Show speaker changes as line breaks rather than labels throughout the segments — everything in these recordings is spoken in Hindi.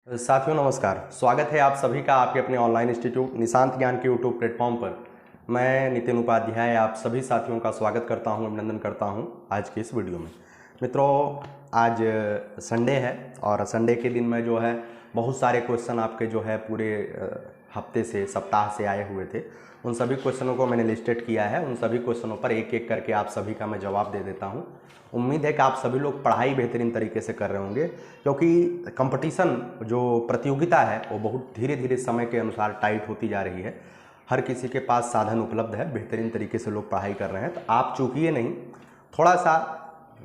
साथियों नमस्कार। स्वागत है आप सभी का आपके अपने ऑनलाइन इंस्टीट्यूट निशांत ज्ञान के यूट्यूब प्लेटफॉर्म पर। मैं नितिन उपाध्याय आप सभी साथियों का स्वागत करता हूं, अभिनंदन करता हूं आज की इस वीडियो में। मित्रों, आज संडे है और संडे के दिन में जो है बहुत सारे क्वेश्चन आपके जो है पूरे हफ्ते से सप्ताह से आए हुए थे। उन सभी क्वेश्चनों को मैंने लिस्टेड किया है। उन सभी क्वेश्चनों पर एक एक करके आप सभी का मैं जवाब दे देता हूं। उम्मीद है कि आप सभी लोग पढ़ाई बेहतरीन तरीके से कर रहे होंगे, क्योंकि कंपटीशन जो प्रतियोगिता है वो बहुत धीरे धीरे समय के अनुसार टाइट होती जा रही है। हर किसी के पास साधन उपलब्ध है, बेहतरीन तरीके से लोग पढ़ाई कर रहे हैं। तो आप चूकिए नहीं, थोड़ा सा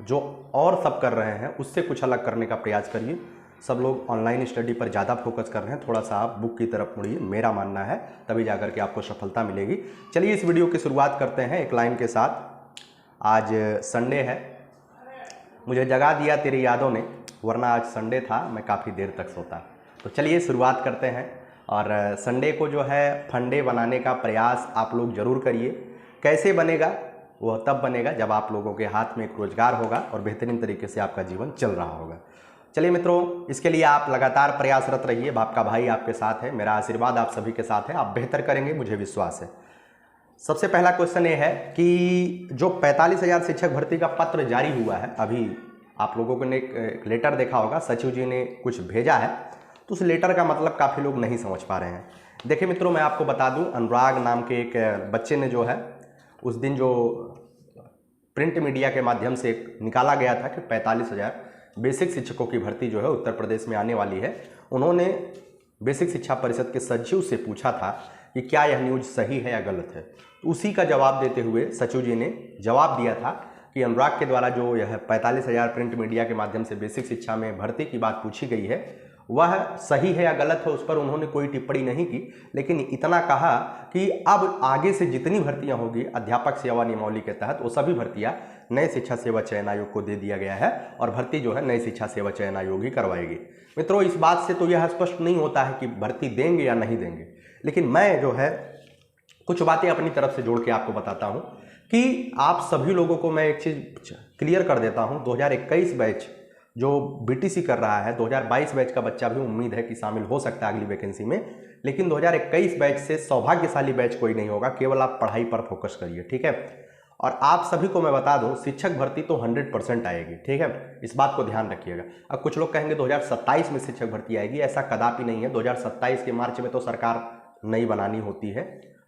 जो और सब कर रहे हैं उससे कुछ अलग करने का प्रयास करिए। सब लोग ऑनलाइन स्टडी पर ज़्यादा फोकस कर रहे हैं, थोड़ा सा आप बुक की तरफ मुड़िए, मेरा मानना है, तभी जाकर के आपको सफलता मिलेगी। चलिए इस वीडियो की शुरुआत करते हैं एक लाइन के साथ। आज संडे है, मुझे जगा दिया तेरी यादों ने, वरना आज संडे था मैं काफ़ी देर तक सोता। तो चलिए शुरुआत करते हैं। और संडे को जो है फंडे बनाने का प्रयास आप लोग ज़रूर करिए। कैसे बनेगा? वह तब बनेगा जब आप लोगों के हाथ में एक रोजगार होगा और बेहतरीन तरीके से आपका जीवन चल रहा होगा। चलिए मित्रों, इसके लिए आप लगातार प्रयासरत रहिए। आपका भाई आपके साथ है, मेरा आशीर्वाद आप सभी के साथ है। आप बेहतर करेंगे, मुझे विश्वास है। सबसे पहला क्वेश्चन ये है कि जो 45,000 शिक्षक भर्ती का पत्र जारी हुआ है, अभी आप लोगों ने एक लेटर देखा होगा, सचिव जी ने कुछ भेजा है, तो उस लेटर का मतलब काफ़ी लोग नहीं समझ पा रहे हैं। देखिए मित्रों, मैं आपको बता दूं, अनुराग नाम के एक बच्चे ने जो है उस दिन जो प्रिंट मीडिया के माध्यम से निकाला गया था कि 45,000 बेसिक शिक्षकों की भर्ती जो है उत्तर प्रदेश में आने वाली है। उन्होंने बेसिक शिक्षा परिषद के सचिव से पूछा था कि क्या यह न्यूज़ सही है या गलत है। तो उसी का जवाब देते हुए सचिव जी ने जवाब दिया था कि अनुराग के द्वारा जो यह 45,000 प्रिंट मीडिया के माध्यम से बेसिक शिक्षा में भर्ती की बात पूछी गई है, वह सही है या गलत है, उस पर उन्होंने कोई टिप्पणी नहीं की। लेकिन इतना कहा कि अब आगे से जितनी भर्तियां होगी अध्यापक सेवा नियमावली के तहत, वो सभी भर्तियां नए शिक्षा सेवा चयन आयोग को दे दिया गया है और भर्ती जो है नई शिक्षा सेवा चयन आयोग ही करवाएगी। मित्रों, इस बात से तो यह स्पष्ट नहीं होता है कि भर्ती देंगे या नहीं देंगे, लेकिन मैं जो है कुछ बातें अपनी तरफ से जोड़ के आपको बताता हूं कि आप सभी लोगों को मैं एक चीज़ क्लियर कर देता हूं। 2021 बैच जो बीटीसी कर रहा है, 2022 बैच का बच्चा भी उम्मीद है कि शामिल हो सकता है अगली वैकेंसी में, लेकिन 2021 बैच से सौभाग्यशाली बैच कोई नहीं होगा। केवल आप पढ़ाई पर फोकस करिए, ठीक है। और आप सभी को मैं बता दूं, शिक्षक भर्ती तो 100% आएगी, ठीक है, इस बात को ध्यान रखिएगा। अब कुछ लोग कहेंगे 2027 में शिक्षक भर्ती आएगी, ऐसा कदापि नहीं है। 2027 के मार्च में तो सरकार नई बनानी होती है,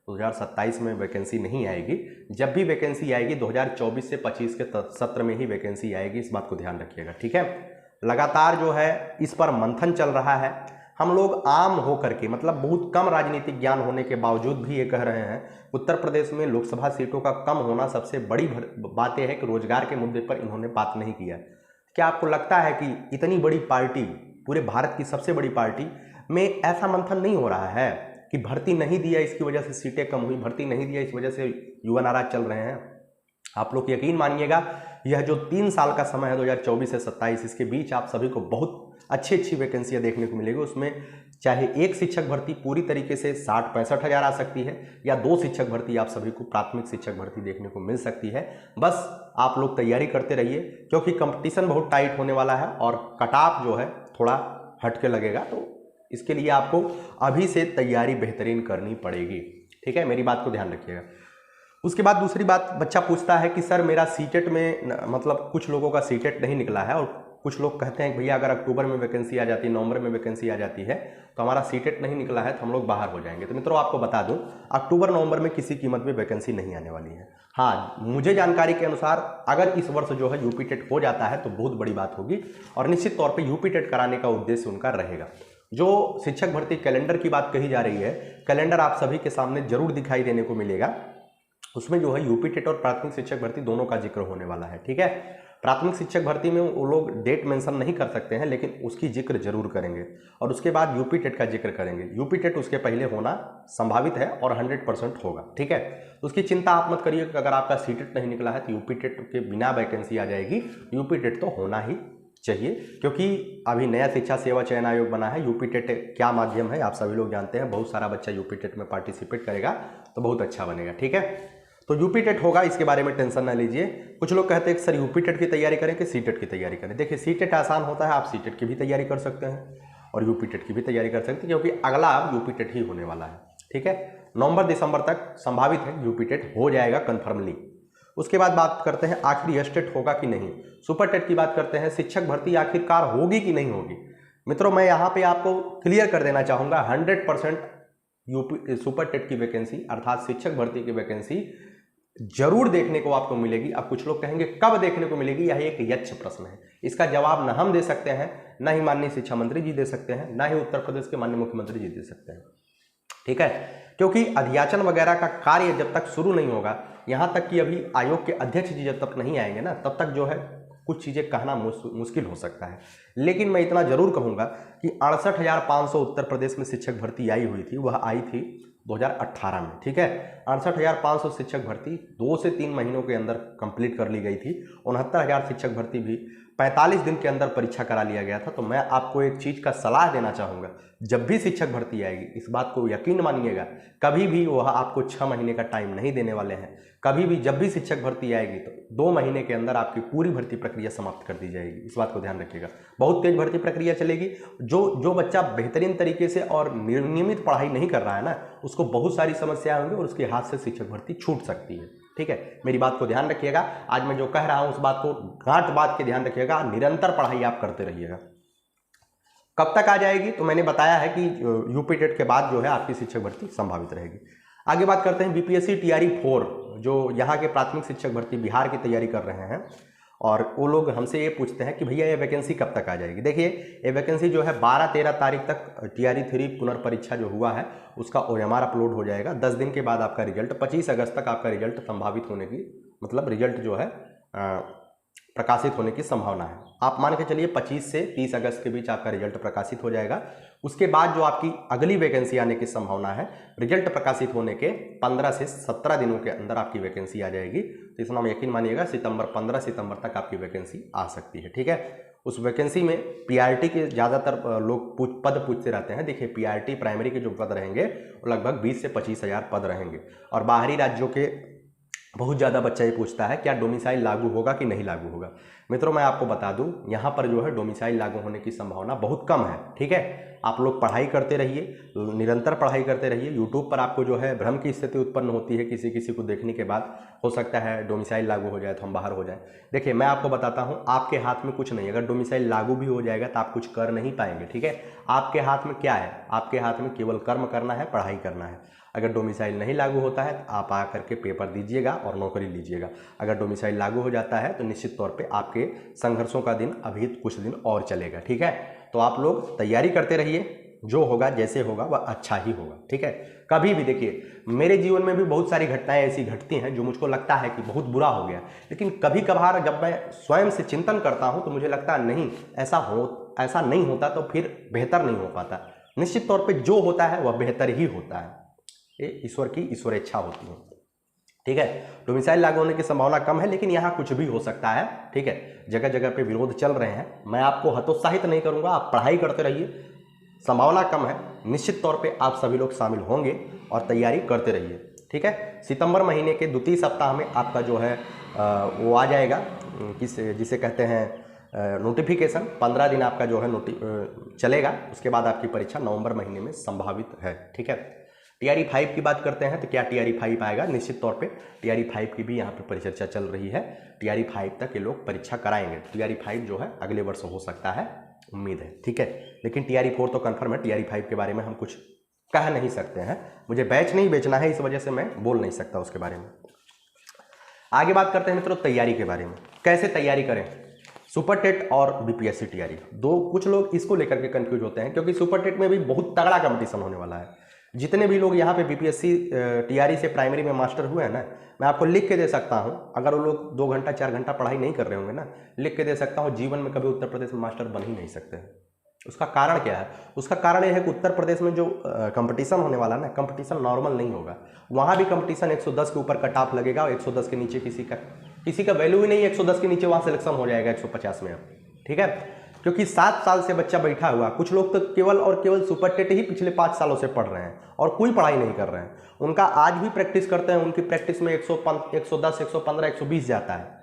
2027 में वैकेंसी नहीं आएगी। जब भी वैकेंसी आएगी 2024 से 25 के सत्र में ही वैकेंसी आएगी, इस बात को ध्यान रखिएगा, ठीक है। लगातार जो है इस पर मंथन चल रहा है। हम लोग आम होकर के, मतलब बहुत कम राजनीतिक ज्ञान होने के बावजूद भी ये कह रहे हैं, उत्तर प्रदेश में लोकसभा सीटों का कम होना सबसे बड़ी बात यह है कि रोजगार के मुद्दे पर इन्होंने बात नहीं किया। क्या आपको लगता है कि इतनी बड़ी पार्टी, पूरे भारत की सबसे बड़ी पार्टी में ऐसा मंथन नहीं हो रहा है कि भर्ती नहीं दिया इसकी वजह से सीटें कम हुई, भर्ती नहीं दिया इस वजह से युवा नाराज चल रहे हैं? आप लोग यकीन मानिएगा, यह जो 3 साल का समय है 2024 से 27, इसके बीच आप सभी को बहुत अच्छी वैकेंसियां देखने को मिलेगी। उसमें चाहे एक शिक्षक भर्ती पूरी तरीके से 60-65 हज़ार आ सकती है, या 2 शिक्षक भर्ती आप सभी को प्राथमिक शिक्षक भर्ती देखने को मिल सकती है। बस आप लोग तैयारी करते रहिए, क्योंकि कंपटीशन बहुत टाइट होने वाला है और कट ऑफ जो है थोड़ा हटके लगेगा। तो इसके लिए आपको अभी से तैयारी बेहतरीन करनी पड़ेगी, ठीक है, मेरी बात को ध्यान रखिएगा। उसके बाद दूसरी बात, बच्चा पूछता है कि सर मेरा सीटेट में, मतलब कुछ लोगों का सीटेट नहीं निकला है, और कुछ लोग कहते हैं कि भैया अगर अक्टूबर में वैकेंसी आ जाती है, नवंबर में वैकेंसी आ जाती है, तो हमारा सीटेट नहीं निकला है तो हम लोग बाहर हो जाएंगे। तो मित्रों आपको बता दूं, अक्टूबर नवंबर में किसी कीमत में वैकेंसी नहीं आने वाली है। हाँ, मुझे जानकारी के अनुसार अगर इस वर्ष जो है यूपी टेट हो जाता है तो बहुत बड़ी बात होगी, और निश्चित तौर पर यूपी टेट कराने का उद्देश्य उनका रहेगा। जो शिक्षक भर्ती कैलेंडर की बात कही जा रही है, कैलेंडर आप सभी के सामने जरूर दिखाई देने को मिलेगा। उसमें जो है यूपी टेट और प्राथमिक शिक्षक भर्ती दोनों का जिक्र होने वाला है, ठीक है। प्राथमिक शिक्षक भर्ती में वो लोग डेट मेंशन नहीं कर सकते हैं, लेकिन उसकी जिक्र जरूर करेंगे, और उसके बाद यूपी टेट का जिक्र करेंगे। यूपी टेट उसके पहले होना संभावित है और 100% होगा, ठीक है। तो उसकी चिंता आप मत करिए कि अगर आपका सीटेट नहीं निकला है तो यूपी टेट के बिना वैकेंसी आ जाएगी। यूपी टेट तो होना ही चाहिए, क्योंकि अभी नया शिक्षा सेवा चयन आयोग बना है। यूपी टेट क्या माध्यम है आप सभी लोग जानते हैं, बहुत सारा बच्चा यूपी टेट में पार्टिसिपेट करेगा तो बहुत अच्छा बनेगा, ठीक है। तो यूपी टेट होगा, इसके बारे में टेंशन ना लीजिए। कुछ लोग कहते हैं कि सर यूपी टेट की तैयारी करें कि सी टेट की तैयारी करें। देखिए, सी टेट आसान होता है, आप सी टेट की भी तैयारी कर सकते हैं, और यूपी टेट की भी तैयारी कर सकते हैं, क्योंकि अगला अब यूपी टेट ही होने वाला है। ठीक है, नवंबर दिसंबर तक संभावित है यूपी टेट हो जाएगा कन्फर्मली। उसके बाद बात करते हैं आखिर एस टेट होगा कि नहीं। सुपर टेट की बात करते हैं, शिक्षक भर्ती आखिरकार होगी कि नहीं होगी। मित्रों, मैं यहाँ पे आपको क्लियर कर देना चाहूँगा 100% यूपी सुपर टेट की वैकेंसी अर्थात शिक्षक भर्ती की वैकेंसी जरूर देखने को आपको मिलेगी। अब कुछ लोग कहेंगे कब देखने को मिलेगी, यह एक यच्छ प्रश्न है। इसका जवाब न हम दे सकते हैं, न ही माननीय शिक्षा मंत्री जी दे सकते हैं, न ही उत्तर प्रदेश के माननीय मुख्यमंत्री जी दे सकते हैं। ठीक है, क्योंकि अध्याचन वगैरह का कार्य जब तक शुरू नहीं होगा, यहाँ तक कि अभी आयोग के अध्यक्ष जी जब तक नहीं आएंगे ना, तब तक जो है कुछ चीज़ें कहना मुश्किल हो सकता है। लेकिन मैं इतना जरूर कहूँगा कि 68,500 उत्तर प्रदेश में शिक्षक भर्ती आई हुई थी, वह आई थी 2018 में। ठीक है, 68,500 शिक्षक भर्ती 2 से 3 महीनों के अंदर कंप्लीट कर ली गई थी। 69,000 शिक्षक भर्ती भी 45 दिन के अंदर परीक्षा करा लिया गया था। तो मैं आपको एक चीज़ का सलाह देना चाहूँगा, जब भी शिक्षक भर्ती आएगी इस बात को यकीन मानिएगा, कभी भी वह आपको 6 महीने का टाइम नहीं देने वाले हैं। कभी भी जब भी शिक्षक भर्ती आएगी तो 2 महीने के अंदर आपकी पूरी भर्ती प्रक्रिया समाप्त कर दी जाएगी। इस बात को ध्यान रखिएगा, बहुत तेज भर्ती प्रक्रिया चलेगी। जो बच्चा बेहतरीन तरीके से और नियमित पढ़ाई नहीं कर रहा है ना, उसको बहुत सारी समस्याएं होंगी और उसके हाथ से शिक्षक भर्ती छूट सकती है। ठीक है, मेरी बात को ध्यान रखिएगा। आज मैं जो कह रहा हूं उस बात को गांठ बात के ध्यान रखिएगा। निरंतर पढ़ाई आप करते रहिएगा। कब तक आ जाएगी, तो मैंने बताया है कि यूपी टेट के बाद जो है आपकी शिक्षक भर्ती संभावित रहेगी। आगे बात करते हैं बीपीएससी टीआरई 4, जो यहाँ के प्राथमिक शिक्षक भर्ती बिहार की तैयारी कर रहे हैं, और वो लोग हमसे ये पूछते हैं कि भैया ये वैकेंसी कब तक आ जाएगी। देखिए, ये वैकेंसी जो है 12-13 तारीख तक टीआरई 3 पुनर्परीक्षा जो हुआ है उसका OMR अपलोड हो जाएगा। 10 दिन के बाद आपका रिजल्ट, 25 अगस्त तक आपका रिजल्ट संभावित होने की, मतलब रिजल्ट जो है प्रकाशित होने की संभावना है। आप मान के चलिए 25 से 30 अगस्त के बीच आपका रिजल्ट प्रकाशित हो जाएगा। उसके बाद जो आपकी अगली वैकेंसी आने की संभावना है, रिजल्ट प्रकाशित होने के 15 से 17 दिनों के अंदर आपकी वैकेंसी आ जाएगी। तो इसमें आप यकीन मानिएगा 15 सितंबर तक आपकी वैकेंसी आ सकती है। ठीक है, उस वैकेंसी में पीआरटी के ज़्यादातर लोग पद पूछते रहते हैं। देखिए, पीआरटी प्राइमरी के जो पद रहेंगे वो लगभग 20 से 25 हज़ार पद रहेंगे। और बाहरी राज्यों के बहुत ज़्यादा बच्चा ये पूछता है क्या डोमिसाइल लागू होगा कि नहीं लागू होगा। मित्रों, मैं आपको बता दूं, यहाँ पर जो है डोमिसाइल लागू होने की संभावना बहुत कम है। ठीक है, आप लोग पढ़ाई करते रहिए, निरंतर पढ़ाई करते रहिए। यूट्यूब पर आपको जो है भ्रम की स्थिति उत्पन्न होती है, किसी किसी को देखने के बाद हो सकता है डोमिसाइल लागू हो जाए तो हम बाहर हो जाए। देखिए, मैं आपको बताता हूँ, आपके हाथ में कुछ नहीं। अगर डोमिसाइल लागू भी हो जाएगा तो आप कुछ कर नहीं पाएंगे। ठीक है, आपके हाथ में क्या है? आपके हाथ में केवल कर्म करना है, पढ़ाई करना है। अगर डोमिसाइल नहीं लागू होता है तो आप आकर के पेपर दीजिएगा और नौकरी लीजिएगा। अगर डोमिसाइल लागू हो जाता है तो निश्चित तौर पे आपके संघर्षों का दिन अभी कुछ दिन और चलेगा। ठीक है, तो आप लोग तैयारी करते रहिए, जो होगा जैसे होगा वह अच्छा ही होगा। ठीक है, कभी भी देखिए, मेरे जीवन में भी बहुत सारी घटनाएं ऐसी घटती हैं जो मुझको लगता है कि बहुत बुरा हो गया, लेकिन कभी कभार जब मैं स्वयं से चिंतन करता हूं तो मुझे लगता है नहीं, ऐसा नहीं होता तो फिर बेहतर नहीं हो पाता। निश्चित तौर पे जो होता है वह बेहतर ही होता है, ये ईश्वर की इच्छा होती है। ठीक है, डोमिसाइल लागू होने की संभावना कम है, लेकिन यहाँ कुछ भी हो सकता है। ठीक है, जगह जगह पे विरोध चल रहे हैं। मैं आपको हतोत्साहित नहीं करूँगा, आप पढ़ाई करते रहिए, संभावना कम है। निश्चित तौर पे आप सभी लोग शामिल होंगे और तैयारी करते रहिए। ठीक है, सितंबर महीने के द्वितीय सप्ताह में आपका जो है वो आ जाएगा, जिसे कहते हैं नोटिफिकेशन। 15 दिन आपका जो है चलेगा। उसके बाद आपकी परीक्षा नवंबर महीने में संभावित है। ठीक है, टीआरई 5 की बात करते हैं तो क्या टीआरई 5 आएगा? निश्चित तौर पे टीआरई 5 की भी यहाँ पे परिचर्चा चल रही है। टीआरई 5 तक ये लोग परीक्षा कराएंगे। टीआरई 5 जो है अगले वर्ष हो सकता है, उम्मीद है। ठीक है, लेकिन टीआरई 4 तो कंफर्म है। टीआरई 5 के बारे में हम कुछ कह नहीं सकते हैं, मुझे बैच नहीं बेचना है, इस वजह से मैं बोल नहीं सकता उसके बारे में। आगे बात करते हैं मित्रों तैयारी के बारे में, कैसे तैयारी करें। सुपर टेट और बीपीएससी टीआरई दो, कुछ लोग इसको लेकर के कंफ्यूज होते हैं, क्योंकि सुपर टेट में भी बहुत तगड़ा कंपटीशन होने वाला है। जितने भी लोग यहाँ पे बीपीएससी टीआरई से प्राइमरी में मास्टर हुए हैं ना, मैं आपको लिख के दे सकता हूँ, अगर वो लोग 2 घंटा 4 घंटा पढ़ाई नहीं कर रहे होंगे ना, लिख के दे सकता हूँ, जीवन में कभी उत्तर प्रदेश में मास्टर बन ही नहीं सकते। उसका कारण क्या है? उसका कारण यह है कि उत्तर प्रदेश में जो कंपटीशन होने वाला है ना, कंपटीशन नॉर्मल नहीं होगा। वहाँ भी कंपटीशन 110 के ऊपर कट ऑफ लगेगा और 110 के नीचे किसी का वैल्यू ही नहीं है। 110 के नीचे वहाँ सिलेक्शन हो जाएगा 150 में। ठीक है, क्योंकि 7 साल से बच्चा बैठा हुआ, कुछ लोग तो केवल और केवल सुपर टेट ही पिछले 5 सालों से पढ़ रहे हैं और कोई पढ़ाई नहीं कर रहे हैं। उनका आज भी प्रैक्टिस करते हैं, उनकी प्रैक्टिस में 110, 115, 120 जाता है।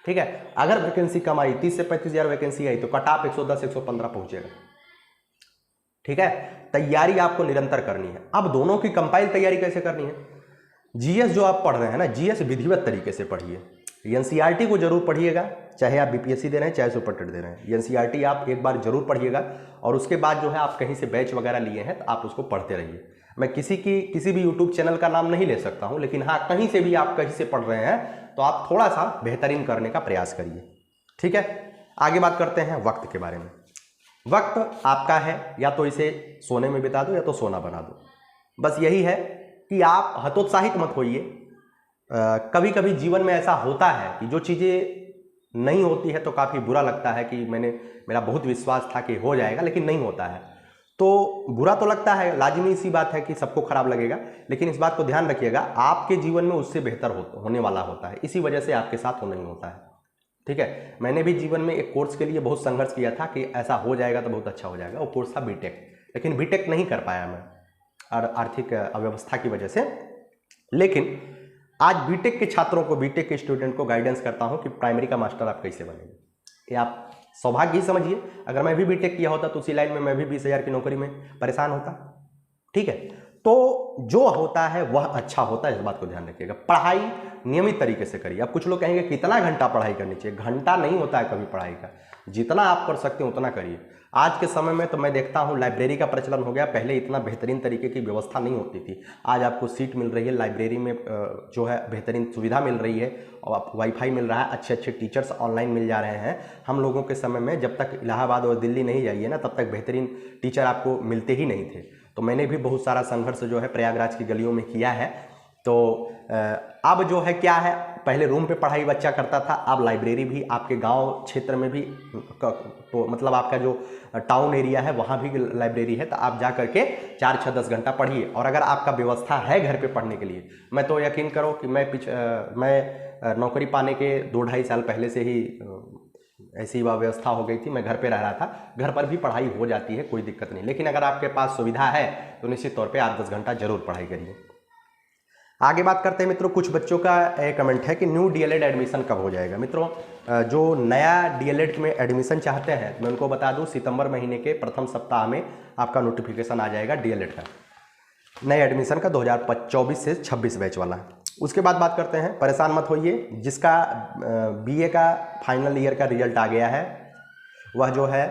ठीक है, अगर वैकेंसी कम आई, 30 से 35 हज़ार वैकेंसी आई तो कट ऑफ 110, 115 पहुंचेगा। ठीक है, तैयारी आपको निरंतर करनी है। अब दोनों की कंपाइल तैयारी कैसे करनी है? जीएस जो आप पढ़ रहे हैं ना, जीएस विधिवत तरीके से पढ़िए। एनसीईआरटी को जरूर पढ़िएगा, चाहे आप बीपीएससी दे रहे हैं चाहे सुपर टेट दे रहे हैं। एनसीईआरटी आप एक बार जरूर पढ़िएगा और उसके बाद जो है आप कहीं से बैच वगैरह लिए हैं तो आप उसको पढ़ते रहिए। मैं किसी भी यूट्यूब चैनल का नाम नहीं ले सकता हूं, लेकिन हाँ, कहीं से भी आप कहीं से पढ़ रहे हैं तो आप थोड़ा सा बेहतरीन करने का प्रयास करिए। ठीक है, आगे बात करते हैं वक्त के बारे में। वक्त आपका है, या तो इसे सोने में बिता दो या तो सोना बना दो। बस यही है कि आप हतोत्साहित मत होइए। कभी कभी जीवन में ऐसा होता है कि जो चीज़ें नहीं होती है तो काफ़ी बुरा लगता है कि मेरा बहुत विश्वास था कि हो जाएगा, लेकिन नहीं होता है तो बुरा तो लगता है, लाजिमी सी बात है कि सबको खराब लगेगा। लेकिन इस बात को ध्यान रखिएगा, आपके जीवन में उससे बेहतर होने वाला होता है, इसी वजह से आपके साथ वो नहीं होता है। ठीक है, मैंने भी जीवन में एक कोर्स के लिए बहुत संघर्ष किया था कि ऐसा हो जाएगा तो बहुत अच्छा हो जाएगा। वो कोर्स था बीटेक, लेकिन बीटेक नहीं कर पाया मैं और आर्थिक अव्यवस्था की वजह से। लेकिन आज बीटेक के छात्रों को, बीटेक के स्टूडेंट को गाइडेंस करता हूं कि प्राइमरी का मास्टर आप कैसे बनेंगे। ये आप सौभाग्य ही समझिए। अगर मैं भी बीटेक किया होता तो उसी लाइन में मैं भी 20,000 की नौकरी में परेशान होता। ठीक है, तो जो होता है वह अच्छा होता है, इस बात को ध्यान रखिएगा। पढ़ाई नियमित तरीके से करिए। अब कुछ लोग कहेंगे कितना घंटा पढ़ाई करनी चाहिए। घंटा नहीं होता है कभी पढ़ाई का, जितना आप कर सकते हैं उतना करिए। आज के समय में तो मैं देखता हूँ लाइब्रेरी का प्रचलन हो गया। पहले इतना बेहतरीन तरीके की व्यवस्था नहीं होती थी। आज आपको सीट मिल रही है लाइब्रेरी में, जो है बेहतरीन सुविधा मिल रही है और आप वाईफाई मिल रहा है, अच्छे अच्छे टीचर्स ऑनलाइन मिल जा रहे हैं। हम लोगों के समय में जब तक इलाहाबाद और दिल्ली नहीं जाइए ना, तब तक बेहतरीन टीचर आपको मिलते ही नहीं थे। तो मैंने भी बहुत सारा संघर्ष जो है प्रयागराज की गलियों में किया है। तो अब जो है क्या है, पहले रूम पे पढ़ाई बच्चा करता था, अब लाइब्रेरी भी आपके गांव क्षेत्र में भी, तो मतलब आपका जो टाउन एरिया है वहाँ भी लाइब्रेरी है, तो आप जा करके 4, 6, 10 घंटा पढ़िए। और अगर आपका व्यवस्था है घर पे पढ़ने के लिए, मैं तो यकीन करो कि मैं नौकरी पाने के 2-2.5 साल पहले से ही ऐसी व्यवस्था हो गई थी। मैं घर पे रह रहा था, घर पर भी पढ़ाई हो जाती है, कोई दिक्कत नहीं। लेकिन अगर आपके पास सुविधा है तो निश्चित तौर पे 8-10 घंटा जरूर पढ़ाई करिए। आगे बात करते हैं मित्रों, कुछ बच्चों का कमेंट है कि न्यू डीएलएड एडमिशन कब हो जाएगा। मित्रों, जो नया डीएलएड में एडमिशन चाहते हैं, मैं उनको बता दूं, सितंबर महीने के प्रथम सप्ताह में आपका नोटिफिकेशन आ जाएगा डीएलएड का, नए एडमिशन का 2024 से 26 बैच वाला। उसके बाद बात करते हैं, परेशान मत होइए, जिसका बीए का फाइनल ईयर का रिजल्ट आ गया है वह जो है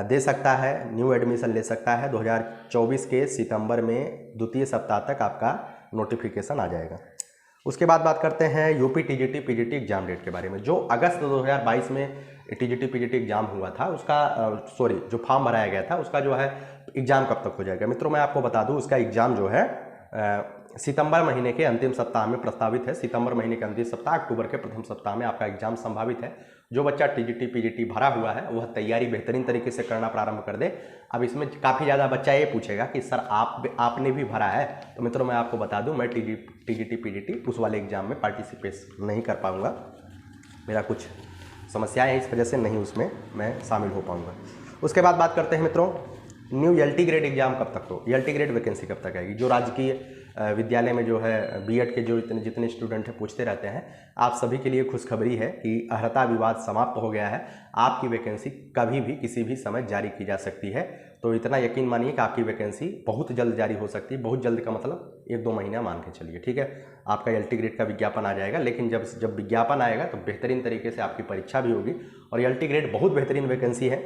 दे सकता है, न्यू एडमिशन ले सकता है। 2024 के सितंबर में द्वितीय सप्ताह तक आपका नोटिफिकेशन आ जाएगा। उसके बाद बात करते हैं UP TGT PGT exam date के बारे में। जो अगस्त 2022 में टीजीटी पीजीटी एग्जाम हुआ था, उसका जो फॉर्म भराया गया था, उसका जो है एग्जाम कब तक हो जाएगा। मित्रों, मैं आपको बता दूं, उसका एग्जाम जो है सितंबर महीने के अंतिम सप्ताह में प्रस्तावित है। सितंबर महीने के अंतिम सप्ताह, अक्टूबर के प्रथम सप्ताह में आपका एग्जाम संभावित है। जो बच्चा टीजीटी पीजीटी भरा हुआ है वह तैयारी बेहतरीन तरीके से करना प्रारंभ कर दे। अब इसमें काफ़ी ज़्यादा बच्चा ये पूछेगा कि सर आपने भी भरा है, तो मित्रों मैं आपको बता दूं, मैं टीजीटी पीजीटी उस वाले एग्जाम में पार्टिसिपेट नहीं कर पाऊँगा। मेरा कुछ समस्याएं हैं, इस वजह से नहीं उसमें मैं शामिल हो पाऊँगा। उसके बाद बात करते हैं मित्रों, न्यू एलटी ग्रेड एग्जाम कब तक, तो एलटी ग्रेड वैकेंसी कब तक आएगी। जो राजकीय विद्यालय में जो है बीएड के जो जितने स्टूडेंट हैं पूछते रहते हैं, आप सभी के लिए खुशखबरी है कि अर्हता विवाद समाप्त हो गया है। आपकी वैकेंसी कभी भी किसी भी समय जारी की जा सकती है। तो इतना यकीन मानिए कि आपकी वैकेंसी बहुत जल्द जारी हो सकती है। बहुत जल्द का मतलब 1-2 महीना मान के चलिए। ठीक है, आपका एलटी ग्रेड का विज्ञापन आ जाएगा। लेकिन जब विज्ञापन आएगा तो बेहतरीन तरीके से आपकी परीक्षा भी होगी। और एलटी ग्रेड बहुत बेहतरीन वैकेंसी है।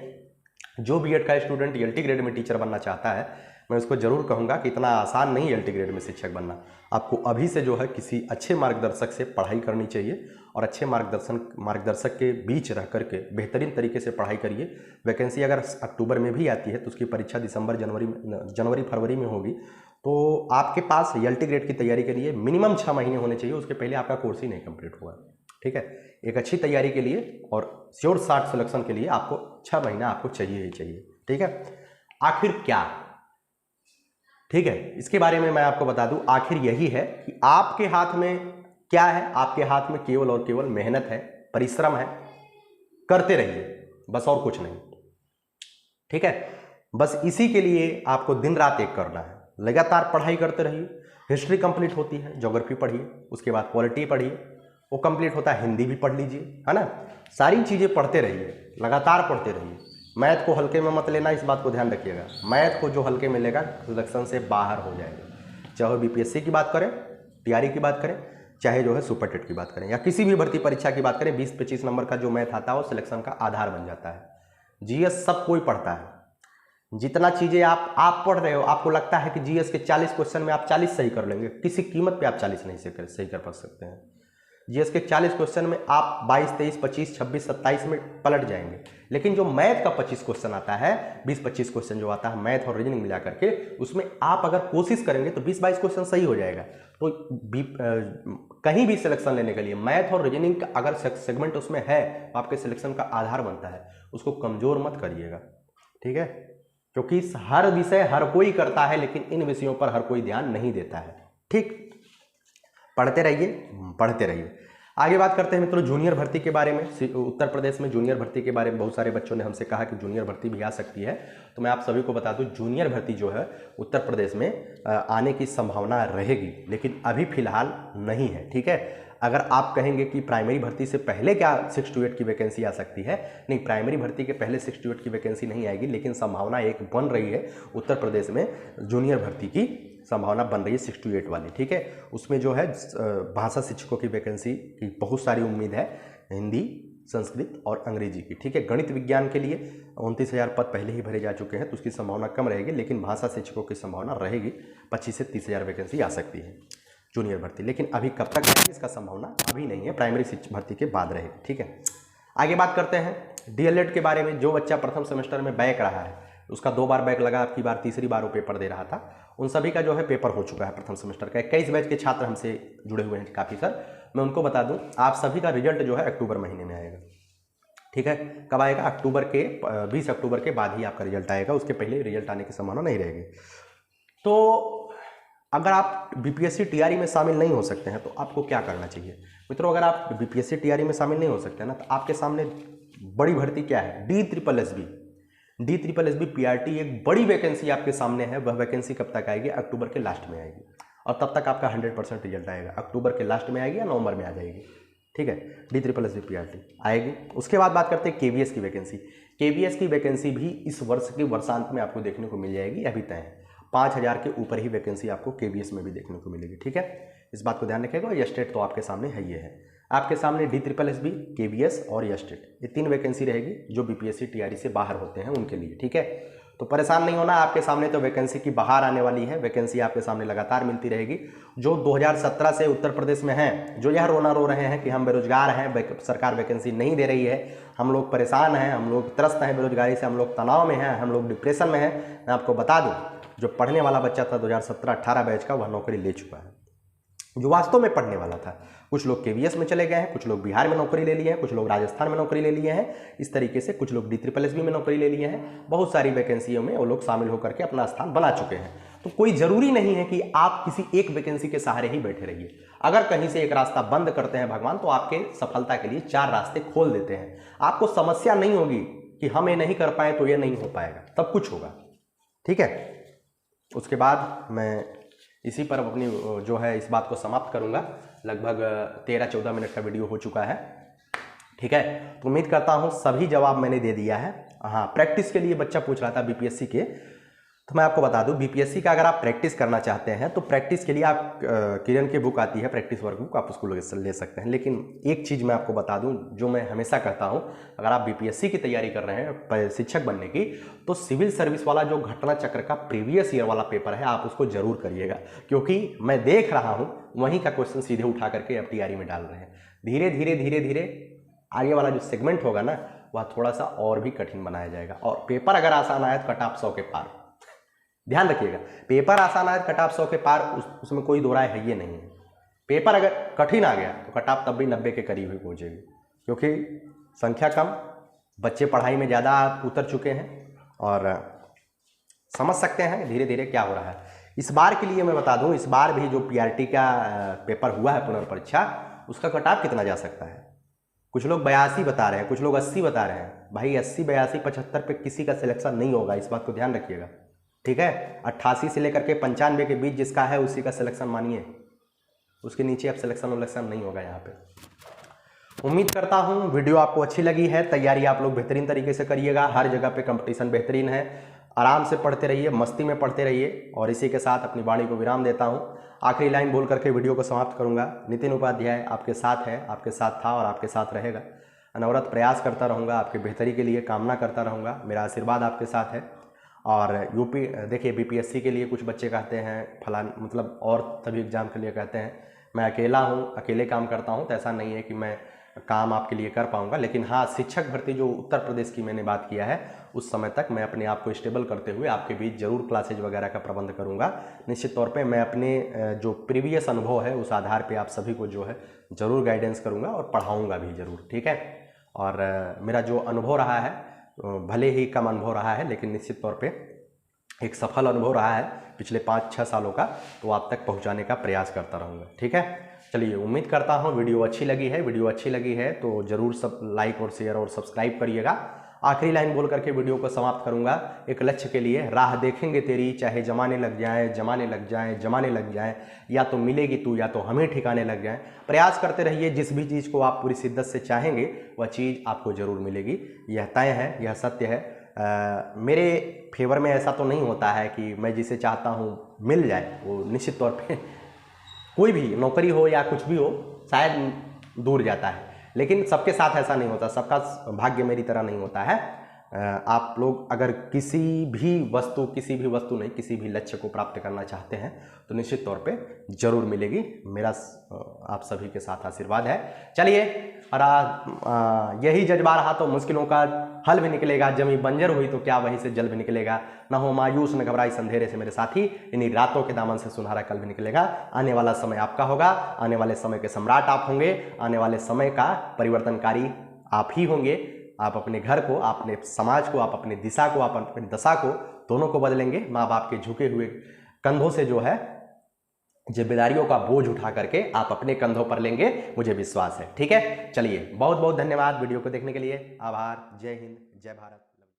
जो बीएड का स्टूडेंट एलटी ग्रेड में टीचर बनना चाहता है, मैं उसको जरूर कहूँगा कि इतना आसान नहीं है एलटी ग्रेड में शिक्षक बनना। आपको अभी से जो है किसी अच्छे मार्गदर्शक से पढ़ाई करनी चाहिए और अच्छे मार्गदर्शक के बीच रह करके बेहतरीन तरीके से पढ़ाई करिए। वैकेंसी अगर अक्टूबर में भी आती है तो उसकी परीक्षा दिसंबर जनवरी फरवरी में होगी। तो आपके पास एलटी ग्रेड की तैयारी के लिए मिनिमम 6 महीने होने चाहिए। उसके पहले आपका कोर्स ही नहीं कंप्लीट हुआ। ठीक है, एक अच्छी तैयारी के लिए और श्योर शॉट सिलेक्शन के लिए आपको 6 महीना आपको चाहिए ही चाहिए। ठीक है, आखिर क्या, ठीक है, इसके बारे में मैं आपको बता दूं, आखिर यही है कि आपके हाथ में क्या है। आपके हाथ में केवल और केवल मेहनत है, परिश्रम है, करते रहिए, बस और कुछ नहीं। ठीक है, बस इसी के लिए आपको दिन रात एक करना है। लगातार पढ़ाई करते रहिए। हिस्ट्री कंप्लीट होती है, ज्योग्राफी पढ़िए, उसके बाद पॉलिटी पढ़िए, वो कंप्लीट होता है हिंदी भी पढ़ लीजिए, है ना। सारी चीज़ें पढ़ते रहिए, लगातार पढ़ते रहिए। मैथ को हल्के में मत लेना, इस बात को ध्यान रखिएगा। मैथ को जो हल्के में लेगा सिलेक्शन से बाहर हो जाएगा, चाहे बीपीएससी की बात करें, टीआरई की बात करें, चाहे जो है सुपर टेट की बात करें या किसी भी भर्ती परीक्षा की बात करें। 20-25 नंबर का जो मैथ आता है वो सिलेक्शन का आधार बन जाता है। जीएस सब कोई पढ़ता है, जितना चीज़ें आप पढ़ रहे हो, आपको लगता है कि जीएस के 40 क्वेश्चन में आप 40 सही कर लेंगे, किसी कीमत पे आप 40 नहीं सही कर पा सकते हैं। जीएस के 40 क्वेश्चन में आप 22, 23, 25, 26, 27 में पलट जाएंगे, लेकिन जो मैथ का 25 क्वेश्चन आता है, 20-25 क्वेश्चन जो आता है मैथ और रीजनिंग मिला करके, उसमें आप अगर कोशिश करेंगे तो 20-22 क्वेश्चन सही हो जाएगा। तो कहीं भी सिलेक्शन लेने के लिए मैथ और रीजनिंग का अगर सेगमेंट उसमें है तो आपके सिलेक्शन का आधार बनता है, उसको कमजोर मत करिएगा, ठीक है। क्योंकि हर विषय हर कोई करता है, लेकिन इन विषयों पर हर कोई ध्यान नहीं देता है, ठीक। पढ़ते रहिए। आगे बात करते हैं मित्रों जूनियर भर्ती के बारे में। उत्तर प्रदेश में जूनियर भर्ती के बारे में बहुत सारे बच्चों ने हमसे कहा कि जूनियर भर्ती भी आ सकती है, तो मैं आप सभी को बता दूं जूनियर भर्ती जो है उत्तर प्रदेश में आने की संभावना रहेगी, लेकिन अभी फिलहाल नहीं है, ठीक है। अगर आप कहेंगे कि प्राइमरी भर्ती से पहले क्या 6 to 8 की वैकेंसी आ सकती है, नहीं, प्राइमरी भर्ती के पहले 6 to 8 की वैकेंसी नहीं आएगी, लेकिन संभावना एक बन रही है उत्तर प्रदेश में जूनियर भर्ती की संभावना बन रही है 6 to 8 वाली, ठीक है। उसमें जो है भाषा शिक्षकों की वैकेंसी की बहुत सारी उम्मीद है, हिंदी, संस्कृत और अंग्रेजी की, ठीक है। गणित विज्ञान के लिए 29,000 पद पहले ही भरे जा चुके हैं, तो उसकी संभावना कम रहेगी, लेकिन भाषा शिक्षकों की संभावना रहेगी, 25 से 30,000 वैकेंसी आ सकती है जूनियर भर्ती, लेकिन अभी कब तक रहेगी इसका संभावना अभी नहीं है, प्राइमरी भर्ती के बाद रहेगी, ठीक है। आगे बात करते हैं डीएलएड के बारे में। जो बच्चा प्रथम सेमेस्टर में बैक रहा है, उसका 2 बार बैक लगा, अब की बार तीसरी बार वो पेपर दे रहा था, उन सभी का जो है पेपर हो चुका है प्रथम सेमेस्टर का। 21 बैच के छात्र हमसे जुड़े हुए हैं काफ़ी सर, मैं उनको बता दूं आप सभी का रिजल्ट जो है अक्टूबर महीने में आएगा, ठीक है। कब आएगा? अक्टूबर के 20 अक्टूबर के बाद ही आपका रिजल्ट आएगा, उसके पहले रिजल्ट आने की संभावना नहीं रहेगी। तो अगर आप बीपीएससी टीआरई में शामिल नहीं हो सकते हैं तो आपको क्या करना चाहिए मित्रों? अगर आप बीपीएससी टीआरई में शामिल नहीं हो सकते हैं ना, तो आपके सामने बड़ी भर्ती क्या है, DSSB पीआरटी एक बड़ी वैकेंसी आपके सामने है। वह वैकेंसी कब तक आएगी? अक्टूबर के लास्ट में आएगी, और तब तक आपका 100% रिजल्ट आएगा। अक्टूबर के लास्ट में आएगी या नवंबर में आ जाएगी, ठीक है। DSSB पीआरटी आएगी। उसके बाद बात करते हैं केवीएस की वैकेंसी। केवीएस की वैकेंसी भी इस वर्ष के वर्षांत में आपको देखने को मिल जाएगी, अभी तय है। 5,000 के ऊपर ही वैकेंसी आपको केवीएस में भी देखने को मिलेगी, ठीक है। इस बात को ध्यान रखिएगा। ये स्टेट तो आपके सामने है, ये है आपके सामने DSSB, केवीएस और ये स्टेट, ये 3 वैकेंसी रहेगी जो बीपीएससी टीआरई से बाहर होते हैं उनके लिए, ठीक है। तो परेशान नहीं होना, आपके सामने तो वैकेंसी की बाहर आने वाली है, वैकेंसी आपके सामने लगातार मिलती रहेगी। जो 2017 से उत्तर प्रदेश में हैं, जो यह रोना रो रहे हैं कि हम बेरोजगार हैं, सरकार वैकेंसी नहीं दे रही है, हम लोग परेशान हैं, हम लोग त्रस्त हैं बेरोजगारी से, हम लोग तनाव में हैं, हम लोग डिप्रेशन में हैं, मैं आपको बता दूं जो पढ़ने वाला बच्चा था 2017-18 बैच का, वह नौकरी ले चुका है, जो वास्तव में पढ़ने वाला था। कुछ लोग केवीएस में चले गए हैं, कुछ लोग बिहार में नौकरी ले लिए हैं, कुछ लोग राजस्थान में नौकरी ले लिए हैं, इस तरीके से कुछ लोग DSSB में नौकरी ले लिए हैं। बहुत सारी वैकेंसियों में वो लोग शामिल होकर के अपना स्थान बना चुके हैं। तो कोई जरूरी नहीं है कि आप किसी एक वैकेंसी के सहारे ही बैठे रहिए। अगर कहीं से एक रास्ता बंद करते हैं भगवान, तो आपके सफलता के लिए 4 रास्ते खोल देते हैं। आपको समस्या नहीं होगी कि हम ये नहीं कर पाए तो ये नहीं हो पाएगा, तब कुछ होगा, ठीक है। उसके बाद मैं इसी पर अपनी जो है इस बात को समाप्त करूंगा। लगभग 13-14 मिनट का वीडियो हो चुका है, ठीक है। तो उम्मीद करता हूं सभी जवाब मैंने दे दिया है। हाँ, प्रैक्टिस के लिए बच्चा पूछ रहा था बीपीएससी के, तो मैं आपको बता दूं बीपीएससी का अगर आप प्रैक्टिस करना चाहते हैं तो प्रैक्टिस के लिए आप किरण की बुक आती है प्रैक्टिस वर्कबुक, आप उसको ले सकते हैं। लेकिन एक चीज़ मैं आपको बता दूं जो मैं हमेशा कहता हूं, अगर आप बीपीएससी की तैयारी कर रहे हैं शिक्षक बनने की, तो सिविल सर्विस वाला जो घटना चक्र का प्रीवियस ईयर वाला पेपर है आप उसको जरूर करिएगा, क्योंकि मैं देख रहा हूँ वहीं का क्वेश्चन सीधे उठा करके अब टीआरई में डाल रहे हैं। धीरे धीरे आगे वाला जो सेगमेंट होगा ना, वह थोड़ा सा और भी कठिन बनाया जाएगा। और पेपर अगर आसान आया तो कट ऑफ 100 के पार, ध्यान रखिएगा। पेपर आसान आया कट ऑफ 100 के पार, उसमें कोई दो राय है ये नहीं है। पेपर अगर कठिन आ गया तो कट ऑफ तब भी 90 के करीब ही पहुंचेगी, क्योंकि संख्या कम, बच्चे पढ़ाई में ज़्यादा उतर चुके हैं और समझ सकते हैं धीरे धीरे क्या हो रहा है। इस बार के लिए मैं बता दूं, इस बार भी जो पीआरटी का पेपर हुआ है पुनर्परीक्षा, उसका कट ऑफ कितना जा सकता है? कुछ लोग 82 बता रहे हैं, कुछ लोग 80 बता रहे हैं। भाई 80, 82, 75 पे किसी का सिलेक्शन नहीं होगा, इस बात को ध्यान रखिएगा, ठीक है। 88 से लेकर के 95 के बीच जिसका है उसी का सिलेक्शन मानिए, उसके नीचे अब सिलेक्शन नहीं होगा यहाँ पे। उम्मीद करता हूँ वीडियो आपको अच्छी लगी है। तैयारी आप लोग बेहतरीन तरीके से करिएगा, हर जगह पे कंपटीशन बेहतरीन है। आराम से पढ़ते रहिए, मस्ती में पढ़ते रहिए। और इसी के साथ अपनी वाणी को विराम देता हूँ। आखिरी लाइन बोल करके वीडियो को समाप्त करूँगा। नितिन उपाध्याय आपके साथ है, आपके साथ था और आपके साथ रहेगा। अनवरत प्रयास करता रहूँगा, आपके बेहतरी के लिए कामना करता रहूँगा। मेरा आशीर्वाद आपके साथ है। और यूपी देखिए, बीपीएससी के लिए कुछ बच्चे कहते हैं फलान, मतलब और सभी एग्जाम के लिए कहते हैं मैं अकेला हूँ, अकेले काम करता हूँ। तो ऐसा नहीं है कि मैं काम आपके लिए कर पाऊंगा, लेकिन हाँ, शिक्षक भर्ती जो उत्तर प्रदेश की मैंने बात किया है, उस समय तक मैं अपने आप को स्टेबल करते हुए आपके बीच जरूर क्लासेज वगैरह का प्रबंध करूंगा। निश्चित तौर पे मैं अपने जो प्रीवियस अनुभव है उस आधार पे आप सभी को जो है ज़रूर गाइडेंस करूंगा और पढ़ाऊंगा भी ज़रूर, ठीक है। और मेरा जो अनुभव रहा है, भले ही कम अनुभव रहा है, लेकिन निश्चित तौर पर एक सफल अनुभव रहा है पिछले 5-6 सालों का, तो आप तक पहुंचाने का प्रयास करता रहूँगा, ठीक है। चलिए, उम्मीद करता हूं वीडियो अच्छी लगी है। वीडियो अच्छी लगी है तो ज़रूर सब लाइक और शेयर और सब्सक्राइब करिएगा। आखिरी लाइन बोल करके वीडियो को समाप्त करूंगा। एक लक्ष्य के लिए राह देखेंगे तेरी, चाहे जमाने लग जाए, जमाने लग जाए, जमाने लग जाए, या तो मिलेगी तू या तो हमें ठिकाने लग जाए। प्रयास करते रहिए, जिस भी चीज़ को आप पूरी शिद्दत से चाहेंगे वह चीज़ आपको ज़रूर मिलेगी। यह तय है, यह सत्य है। मेरे फेवर में ऐसा तो नहीं होता है कि मैं जिसे चाहता हूँ मिल जाए, वो निश्चित तौर पे कोई भी नौकरी हो या कुछ भी हो शायद दूर जाता है, लेकिन सबके साथ ऐसा नहीं होता। सबका भाग्य मेरी तरह नहीं होता है। आप लोग अगर किसी भी वस्तु नहीं, किसी भी लक्ष्य को प्राप्त करना चाहते हैं तो निश्चित तौर पे जरूर मिलेगी। मेरा आप सभी के साथ आशीर्वाद है। चलिए, और यही जज्बा रहा तो मुश्किलों का हल भी निकलेगा। जमी बंजर हुई तो क्या वहीं से जल भी निकलेगा। न हो मायूस न घबराई अंधेरे से मेरे साथी, इन्हीं रातों के दामन से सुनहरा कल भी निकलेगा। आने वाला समय आपका होगा, आने वाले समय के सम्राट आप होंगे, आने वाले समय का परिवर्तनकारी आप ही होंगे। आप अपने घर को, आप अपने समाज को, आप अपनी दिशा को, आप अपनी दशा को, दोनों को बदलेंगे। माँ बाप के झुके हुए कंधों से जो है जिम्मेदारियों का बोझ उठा करके आप अपने कंधों पर लेंगे, मुझे विश्वास है, ठीक है। चलिए, बहुत बहुत धन्यवाद वीडियो को देखने के लिए। आभार। जय हिंद, जय भारत।